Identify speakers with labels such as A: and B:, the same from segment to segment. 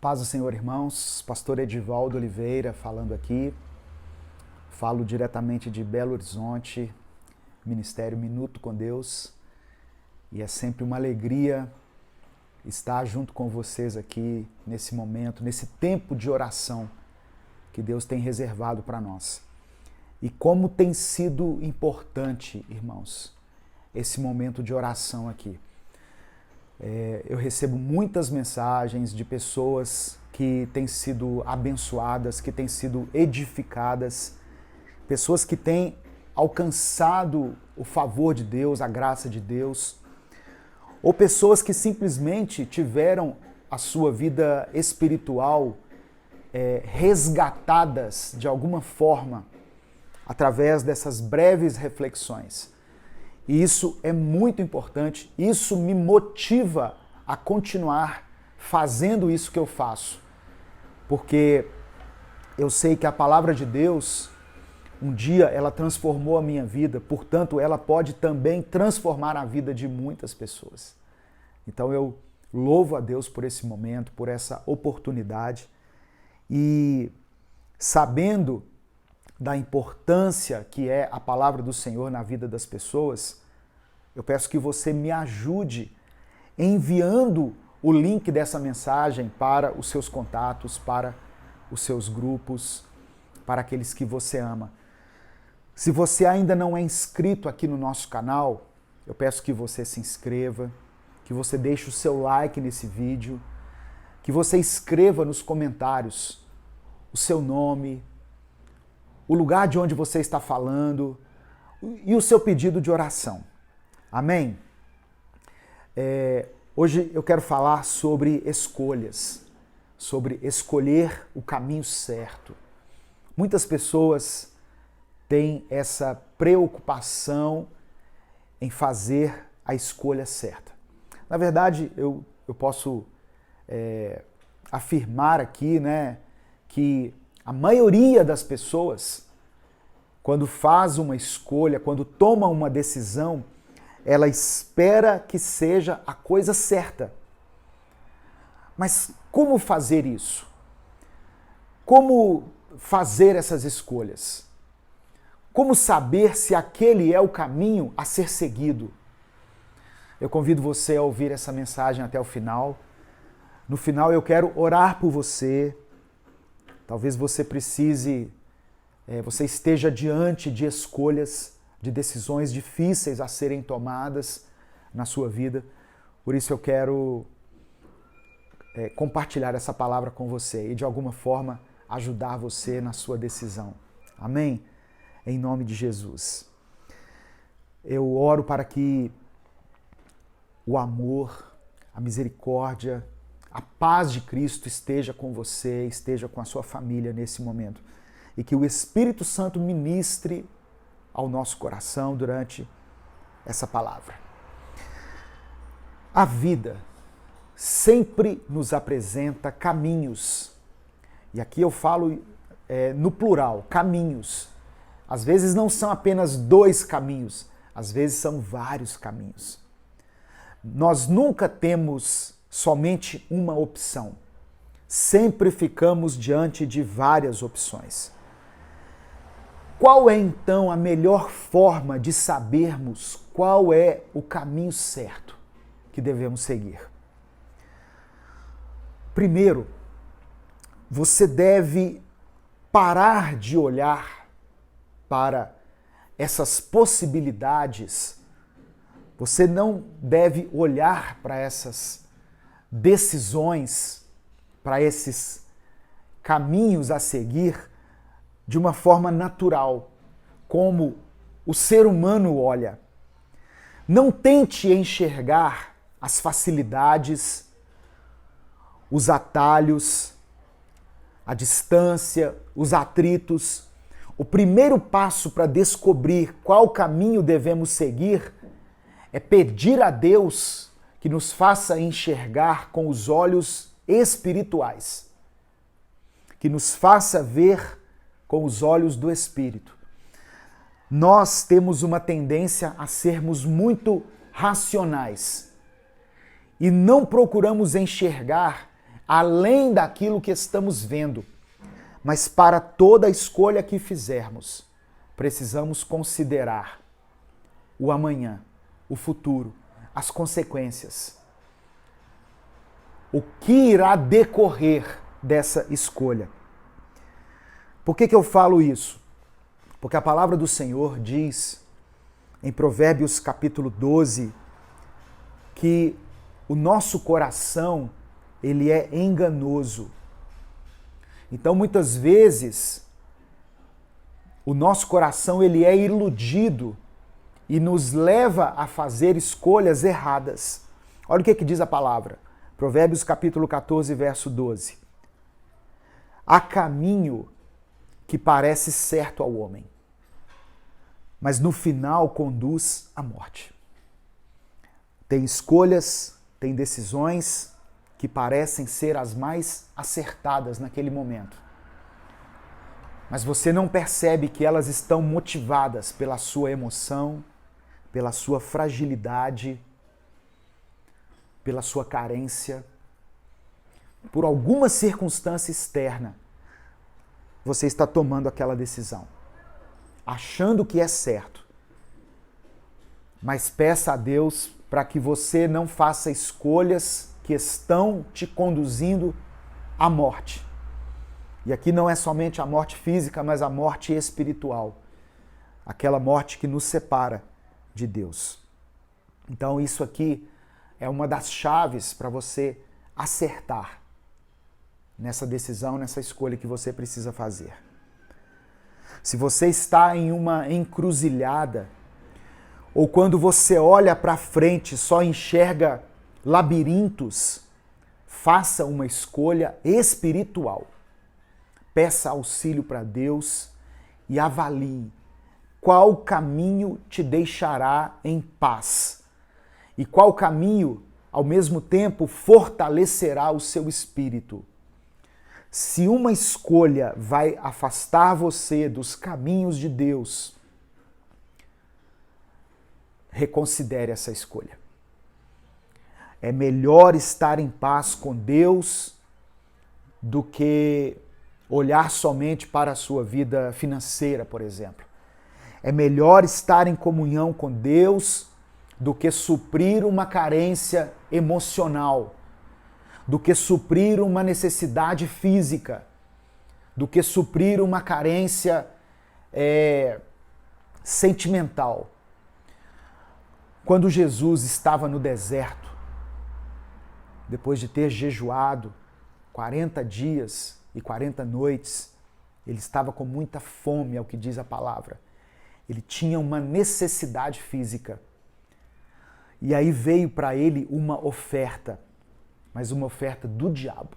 A: Paz do Senhor, irmãos. Pastor Edivaldo Oliveira falando aqui. Falo diretamente de Belo Horizonte, Ministério Minuto com Deus. E é sempre uma alegria estar junto com vocês aqui nesse momento, nesse tempo de oração que Deus tem reservado para nós. E como tem sido importante, irmãos, esse momento de oração aqui. Eu recebo muitas mensagens de pessoas que têm sido abençoadas, que têm sido edificadas, pessoas que têm alcançado o favor de Deus, a graça de Deus, ou pessoas que simplesmente tiveram a sua vida espiritual resgatadas de alguma forma através dessas breves reflexões. E isso é muito importante, isso me motiva a continuar fazendo isso que eu faço. Porque eu sei que a palavra de Deus, um dia ela transformou a minha vida, portanto ela pode também transformar a vida de muitas pessoas. Então eu louvo a Deus por esse momento, por essa oportunidade e sabendo da importância que é a palavra do Senhor na vida das pessoas, eu peço que você me ajude enviando o link dessa mensagem para os seus contatos, para os seus grupos, para aqueles que você ama. Se você ainda não é inscrito aqui no nosso canal, eu peço que você se inscreva, que você deixe o seu like nesse vídeo, que você escreva nos comentários o seu nome, o lugar de onde você está falando e o seu pedido de oração. Amém? Hoje eu quero falar sobre escolhas, sobre escolher o caminho certo. Muitas pessoas têm essa preocupação em fazer a escolha certa. Na verdade, eu posso afirmar aqui, que a maioria das pessoas, quando faz uma escolha, quando toma uma decisão, ela espera que seja a coisa certa. Mas como fazer isso? Como fazer essas escolhas? Como saber se aquele é o caminho a ser seguido? Eu convido você a ouvir essa mensagem até o final. No final eu quero orar por você. Talvez você precise, você esteja diante de escolhas, de decisões difíceis a serem tomadas na sua vida. Por isso eu quero compartilhar essa palavra com você e de alguma forma ajudar você na sua decisão. Amém? Em nome de Jesus. Eu oro para que o amor, a misericórdia, a paz de Cristo esteja com você, esteja com a sua família nesse momento. E que o Espírito Santo ministre ao nosso coração durante essa palavra. A vida sempre nos apresenta caminhos. E aqui eu falo no plural, caminhos. Às vezes não são apenas dois caminhos, às vezes são vários caminhos. Nós nunca temos somente uma opção. Sempre ficamos diante de várias opções. Qual é então a melhor forma de sabermos qual é o caminho certo que devemos seguir? Primeiro, você deve parar de olhar para essas possibilidades. Você não deve olhar para essas decisões, para esses caminhos a seguir de uma forma natural, como o ser humano olha. Não tente enxergar as facilidades, os atalhos, a distância, os atritos. O primeiro passo para descobrir qual caminho devemos seguir é pedir a Deus que nos faça enxergar com os olhos espirituais, que nos faça ver com os olhos do Espírito. Nós temos uma tendência a sermos muito racionais e não procuramos enxergar além daquilo que estamos vendo. Mas para toda escolha que fizermos, precisamos considerar o amanhã, o futuro, as consequências. O que irá decorrer dessa escolha? Por que eu falo isso? Porque a palavra do Senhor diz, em Provérbios capítulo 12, que o nosso coração, ele é enganoso. Então, muitas vezes, o nosso coração, ele é iludido e nos leva a fazer escolhas erradas. Olha o que diz a palavra. Provérbios capítulo 14, verso 12. Há caminho que parece certo ao homem, mas no final conduz à morte. Tem escolhas, tem decisões que parecem ser as mais acertadas naquele momento. Mas você não percebe que elas estão motivadas pela sua emoção, pela sua fragilidade, pela sua carência, por alguma circunstância externa. Você está tomando aquela decisão, achando que é certo. Mas peça a Deus para que você não faça escolhas que estão te conduzindo à morte. E aqui não é somente a morte física, mas a morte espiritual. Aquela morte que nos separa de Deus. Então isso aqui é uma das chaves para você acertar nessa decisão, nessa escolha que você precisa fazer. Se você está em uma encruzilhada, ou quando você olha para frente só enxerga labirintos, faça uma escolha espiritual. Peça auxílio para Deus e avalie qual caminho te deixará em paz e qual caminho, ao mesmo tempo, fortalecerá o seu espírito. Se uma escolha vai afastar você dos caminhos de Deus, reconsidere essa escolha. É melhor estar em paz com Deus do que olhar somente para a sua vida financeira, por exemplo. É melhor estar em comunhão com Deus do que suprir uma carência emocional, do que suprir uma necessidade física, do que suprir uma carência sentimental. Quando Jesus estava no deserto, depois de ter jejuado 40 dias e 40 noites, ele estava com muita fome, é o que diz a palavra. Ele tinha uma necessidade física. E aí veio para ele uma oferta, mas uma oferta do diabo.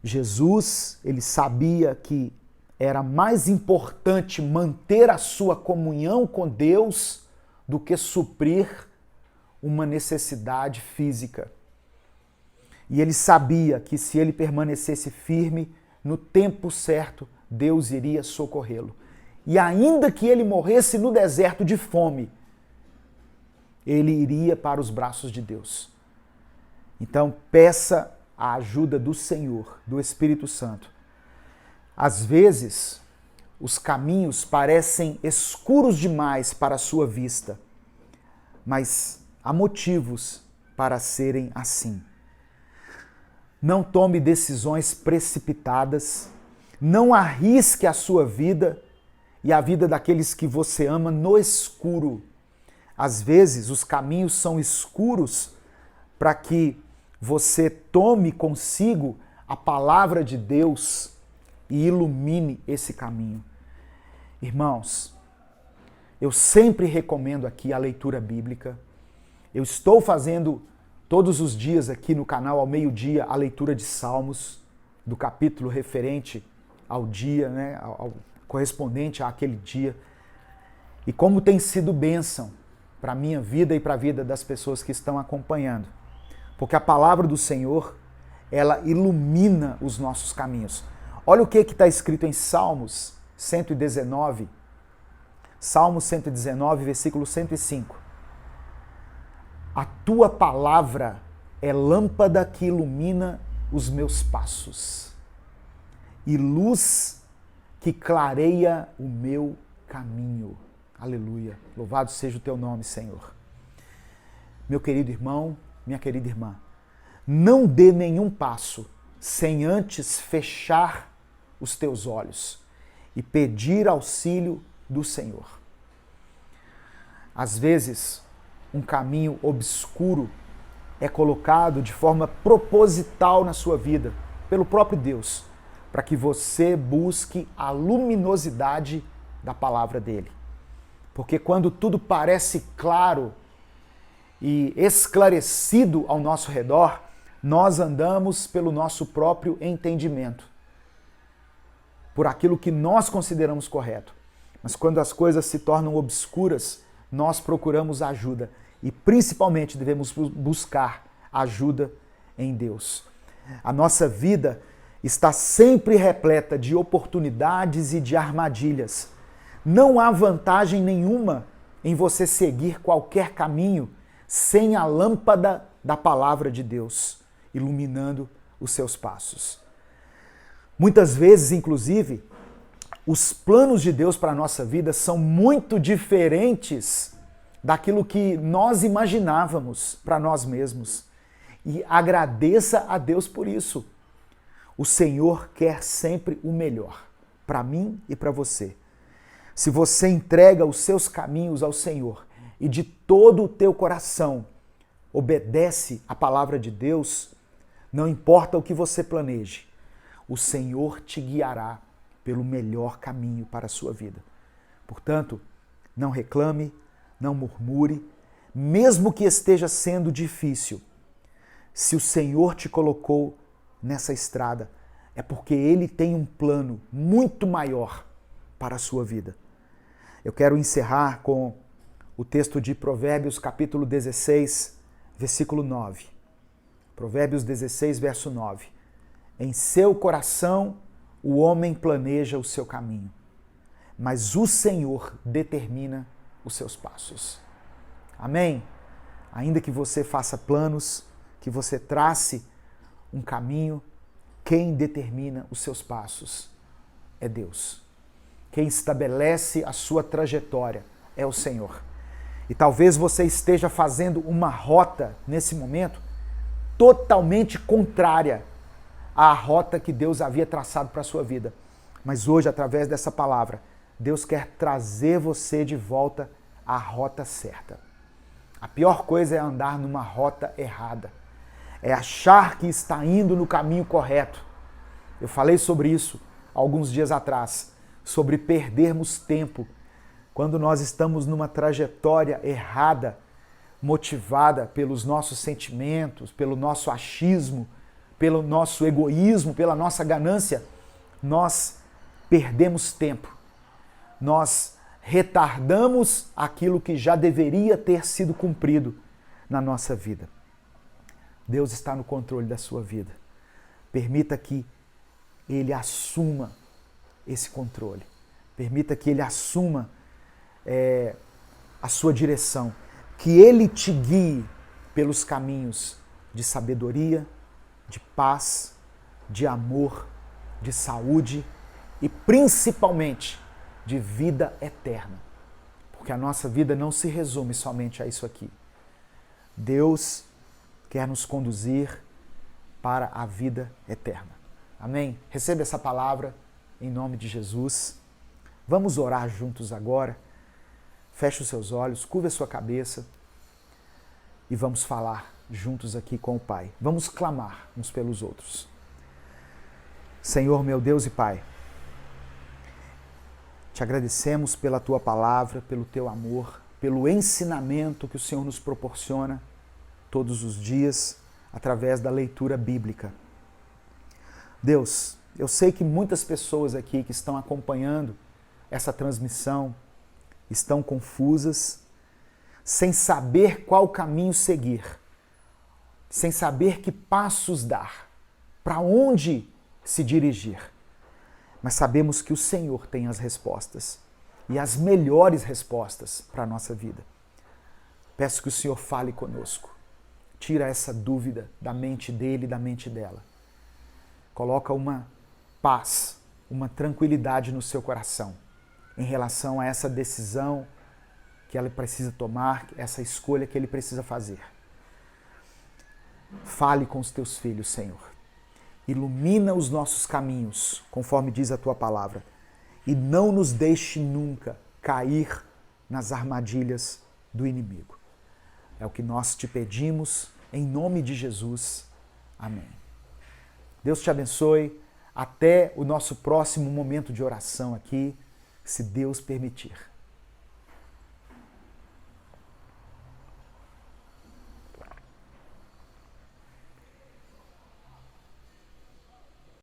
A: Jesus, ele sabia que era mais importante manter a sua comunhão com Deus do que suprir uma necessidade física. E ele sabia que se ele permanecesse firme, no tempo certo, Deus iria socorrê-lo. E ainda que ele morresse no deserto de fome, ele iria para os braços de Deus. Então, peça a ajuda do Senhor, do Espírito Santo. Às vezes, os caminhos parecem escuros demais para a sua vista, mas há motivos para serem assim. Não tome decisões precipitadas, não arrisque a sua vida e a vida daqueles que você ama no escuro. Às vezes, os caminhos são escuros para que você tome consigo a palavra de Deus e ilumine esse caminho. Irmãos, eu sempre recomendo aqui a leitura bíblica. Eu estou fazendo todos os dias aqui no canal, ao meio-dia, a leitura de Salmos, do capítulo referente ao dia, né, ao correspondente àquele dia. E como tem sido bênção para a minha vida e para a vida das pessoas que estão acompanhando. Porque a palavra do Senhor, ela ilumina os nossos caminhos. Olha o que está escrito em Salmos 119. Salmos 119, versículo 105. A tua palavra é lâmpada que ilumina os meus passos e luz que clareia o meu caminho. Aleluia. Louvado seja o teu nome, Senhor. Meu querido irmão, minha querida irmã, não dê nenhum passo sem antes fechar os teus olhos e pedir auxílio do Senhor. Às vezes, um caminho obscuro é colocado de forma proposital na sua vida, pelo próprio Deus, para que você busque a luminosidade da palavra dele. Porque quando tudo parece claro e esclarecido ao nosso redor, nós andamos pelo nosso próprio entendimento, por aquilo que nós consideramos correto. Mas quando as coisas se tornam obscuras, nós procuramos ajuda e principalmente devemos buscar ajuda em Deus. A nossa vida está sempre repleta de oportunidades e de armadilhas. Não há vantagem nenhuma em você seguir qualquer caminho sem a lâmpada da palavra de Deus iluminando os seus passos. Muitas vezes, inclusive, os planos de Deus para a nossa vida são muito diferentes daquilo que nós imaginávamos para nós mesmos. E agradeça a Deus por isso. O Senhor quer sempre o melhor para mim e para você. Se você entrega os seus caminhos ao Senhor e de todo o teu coração obedece a palavra de Deus, não importa o que você planeje, o Senhor te guiará pelo melhor caminho para a sua vida. Portanto, não reclame, não murmure, mesmo que esteja sendo difícil. Se o Senhor te colocou nessa estrada, é porque Ele tem um plano muito maior para a sua vida. Eu quero encerrar com o texto de Provérbios, capítulo 16, versículo 9. Provérbios 16, verso 9. Em seu coração o homem planeja o seu caminho, mas o Senhor determina os seus passos. Amém? Ainda que você faça planos, que você trace um caminho, quem determina os seus passos é Deus. Quem estabelece a sua trajetória é o Senhor. E talvez você esteja fazendo uma rota nesse momento totalmente contrária à rota que Deus havia traçado para a sua vida. Mas hoje, através dessa palavra, Deus quer trazer você de volta à rota certa. A pior coisa é andar numa rota errada. É achar que está indo no caminho correto. Eu falei sobre isso alguns dias atrás, sobre perdermos tempo quando nós estamos numa trajetória errada, motivada pelos nossos sentimentos, pelo nosso achismo, pelo nosso egoísmo, pela nossa ganância. Nós perdemos tempo. Nós retardamos aquilo que já deveria ter sido cumprido na nossa vida. Deus está no controle da sua vida. Permita que Ele assuma esse controle. Permita que Ele assuma a sua direção. Que Ele te guie pelos caminhos de sabedoria, de paz, de amor, de saúde e principalmente de vida eterna. Porque a nossa vida não se resume somente a isso aqui. Deus quer nos conduzir para a vida eterna. Amém? Receba essa palavra em nome de Jesus. Vamos orar juntos agora. Feche os seus olhos, curva a sua cabeça e vamos falar juntos aqui com o Pai. Vamos clamar uns pelos outros. Senhor, meu Deus e Pai, te agradecemos pela Tua palavra, pelo Teu amor, pelo ensinamento que o Senhor nos proporciona todos os dias através da leitura bíblica. Deus, eu sei que muitas pessoas aqui que estão acompanhando essa transmissão estão confusas, sem saber qual caminho seguir, sem saber que passos dar, para onde se dirigir. Mas sabemos que o Senhor tem as respostas e as melhores respostas para a nossa vida. Peço que o Senhor fale conosco. Tira essa dúvida da mente dele e da mente dela. Coloca uma paz, uma tranquilidade no seu coração em relação a essa decisão que ela precisa tomar, essa escolha que ele precisa fazer. Fale com os teus filhos, Senhor. Ilumina os nossos caminhos, conforme diz a tua palavra, e não nos deixe nunca cair nas armadilhas do inimigo. É o que nós te pedimos, em nome de Jesus. Amém. Deus te abençoe. Até o nosso próximo momento de oração aqui, se Deus permitir.